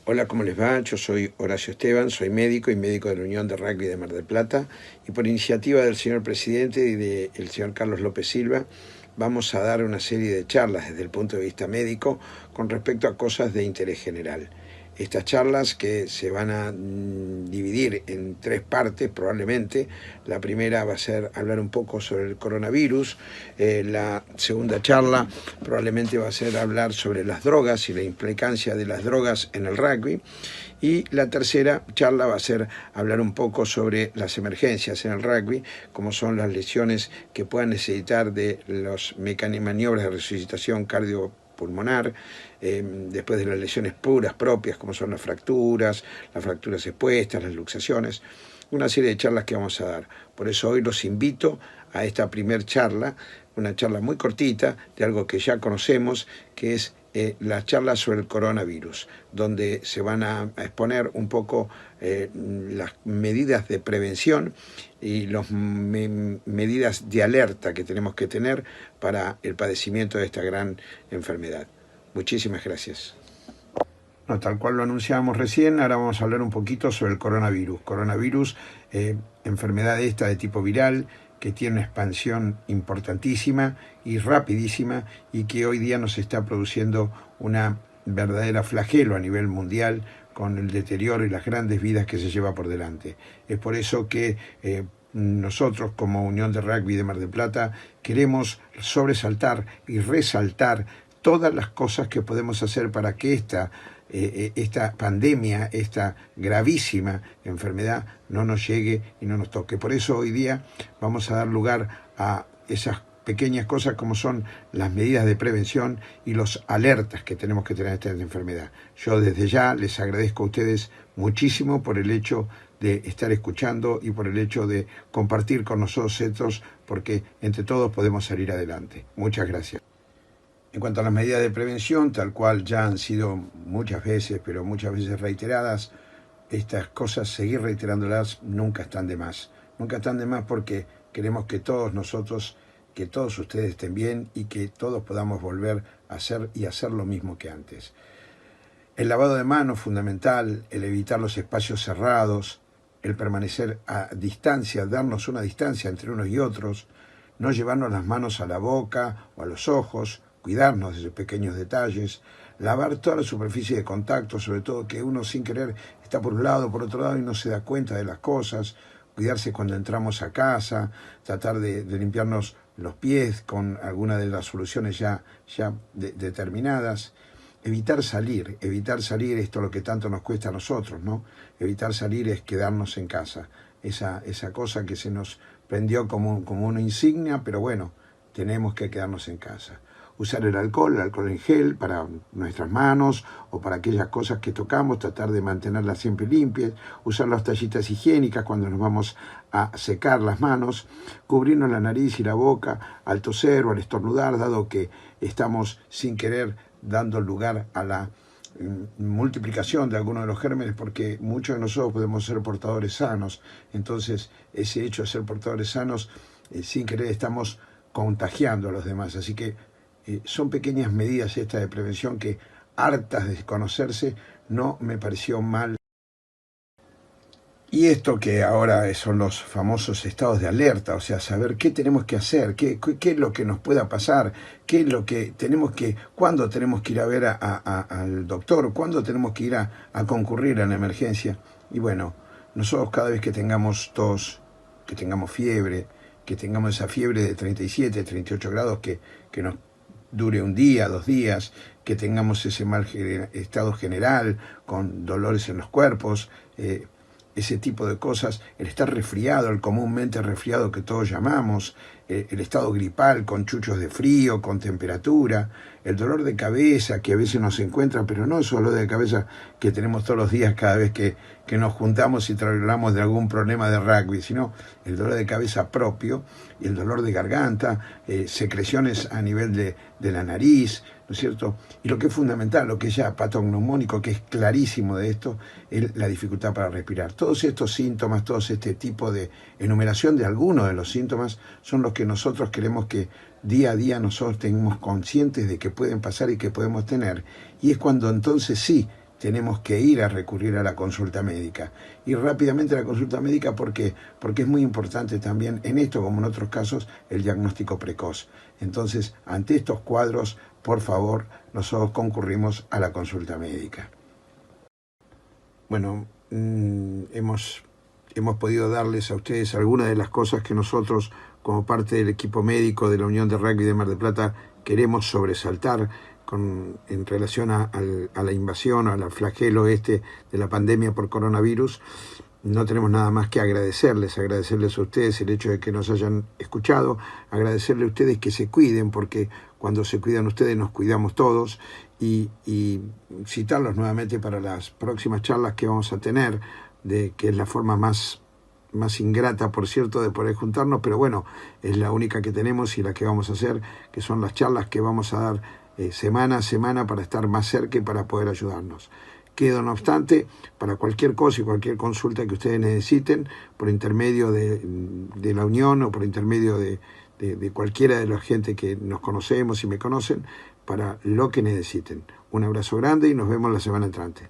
Hola, ¿cómo les va? Yo soy Horacio Esteban, soy médico y médico de la Unión de Rugby de Mar del Plata, y por iniciativa del señor presidente y del señor Carlos López Silva vamos a dar una serie de charlas desde el punto de vista médico con respecto a cosas de interés general. Estas charlas que se van a dividir en tres partes probablemente. La primera va a ser hablar un poco sobre el coronavirus. La segunda charla probablemente va a ser hablar sobre las drogas y la implicancia de las drogas en el rugby. Y la tercera charla va a ser hablar un poco sobre las emergencias en el rugby, como son las lesiones que puedan necesitar de las maniobras de resucitación cardiopulmonar, después de las lesiones puras propias, como son las fracturas expuestas, las luxaciones, una serie de charlas que vamos a dar. Por eso hoy los invito a esta primer charla, una charla muy cortita de algo que ya conocemos, que es las charlas sobre el coronavirus, donde se van a exponer un poco las medidas de prevención y las medidas de alerta que tenemos que tener para el padecimiento de esta gran enfermedad. Muchísimas gracias. No, tal cual lo anunciábamos recién, ahora vamos a hablar un poquito sobre el coronavirus. Coronavirus, enfermedad esta de tipo viral, que tiene una expansión importantísima y rapidísima y que hoy día nos está produciendo una verdadera flagelo a nivel mundial con el deterioro y las grandes vidas que se lleva por delante. Es por eso que nosotros como Unión de Rugby de Mar del Plata queremos sobresaltar y resaltar todas las cosas que podemos hacer para que esta pandemia, esta gravísima enfermedad no nos llegue y no nos toque. Por eso hoy día vamos a dar lugar a esas pequeñas cosas como son las medidas de prevención y los alertas que tenemos que tener ante esta enfermedad. Yo desde ya les agradezco a ustedes muchísimo por el hecho de estar escuchando y por el hecho de compartir con nosotros, porque entre todos podemos salir adelante. Muchas gracias. En cuanto a las medidas de prevención, tal cual ya han sido muchas veces, pero muchas veces reiteradas, estas cosas, seguir reiterándolas, nunca están de más. Nunca están de más porque queremos que todos nosotros, que todos ustedes estén bien y que todos podamos volver a hacer y hacer lo mismo que antes. El lavado de manos, fundamental, el evitar los espacios cerrados, el permanecer a distancia, darnos una distancia entre unos y otros, no llevarnos las manos a la boca o a los ojos, cuidarnos de esos pequeños detalles, lavar toda la superficie de contacto, sobre todo que uno sin querer está por un lado, por otro lado y no se da cuenta de las cosas, cuidarse cuando entramos a casa, tratar de limpiarnos los pies con alguna de las soluciones ya determinadas, evitar salir, esto es lo que tanto nos cuesta a nosotros, ¿no? Evitar salir es quedarnos en casa, esa cosa que se nos prendió como una insignia, pero bueno, tenemos que quedarnos en casa. Usar el alcohol en gel para nuestras manos o para aquellas cosas que tocamos, tratar de mantenerlas siempre limpias, usar las toallitas higiénicas cuando nos vamos a secar las manos, cubrirnos la nariz y la boca al toser o al estornudar, dado que estamos sin querer dando lugar a la multiplicación de algunos de los gérmenes, porque muchos de nosotros podemos ser portadores sanos. Entonces ese hecho de ser portadores sanos, sin querer estamos contagiando a los demás, así que son pequeñas medidas estas de prevención que, hartas de conocerse, no me pareció mal. Y esto que ahora son los famosos estados de alerta, o sea, saber qué tenemos que hacer, qué es lo que nos pueda pasar, qué es lo que tenemos que, cuándo tenemos que ir a ver al doctor, cuándo tenemos que ir a concurrir a la emergencia. Y bueno, nosotros cada vez que tengamos tos, que tengamos fiebre, que tengamos esa fiebre de 37, 38 grados que nos dure un día, 2 días, que tengamos ese mal estado general, con dolores en los cuerpos, ese tipo de cosas, el estar resfriado, el comúnmente resfriado que todos llamamos, el estado gripal con chuchos de frío, con temperatura, el dolor de cabeza que a veces nos encuentra, pero no es dolor de cabeza que tenemos todos los días cada vez que nos juntamos y hablamos de algún problema de rugby, sino el dolor de cabeza propio y el dolor de garganta, secreciones a nivel de la nariz, ¿no es cierto? Y lo que es fundamental, lo que es ya patognomónico, que es clarísimo de esto, es la dificultad para respirar. Todos estos síntomas, todo este tipo de enumeración de algunos de los síntomas son los que nosotros queremos que día a día nosotros tengamos conscientes de que pueden pasar y que podemos tener. Y es cuando entonces sí tenemos que ir a recurrir a la consulta médica. Y rápidamente a la consulta médica, ¿por qué? Porque es muy importante también, en esto como en otros casos, el diagnóstico precoz. Entonces, ante estos cuadros, por favor, nosotros concurrimos a la consulta médica. Bueno, hemos podido darles a ustedes algunas de las cosas que nosotros, como parte del equipo médico de la Unión de Rugby de Mar del Plata, queremos sobresaltar en relación a la invasión, al flagelo de la pandemia por coronavirus. No tenemos nada más que agradecerles a ustedes el hecho de que nos hayan escuchado, agradecerles a ustedes que se cuiden, porque cuando se cuidan ustedes nos cuidamos todos, y citarlos nuevamente para las próximas charlas que vamos a tener, que es la forma más ingrata, por cierto, de poder juntarnos, pero bueno, es la única que tenemos y la que vamos a hacer, que son las charlas que vamos a dar semana a semana para estar más cerca y para poder ayudarnos. Quedo, no obstante, para cualquier cosa y cualquier consulta que ustedes necesiten, por intermedio de la Unión o por intermedio de cualquiera de la gente que nos conocemos y me conocen, para lo que necesiten. Un abrazo grande y nos vemos la semana entrante.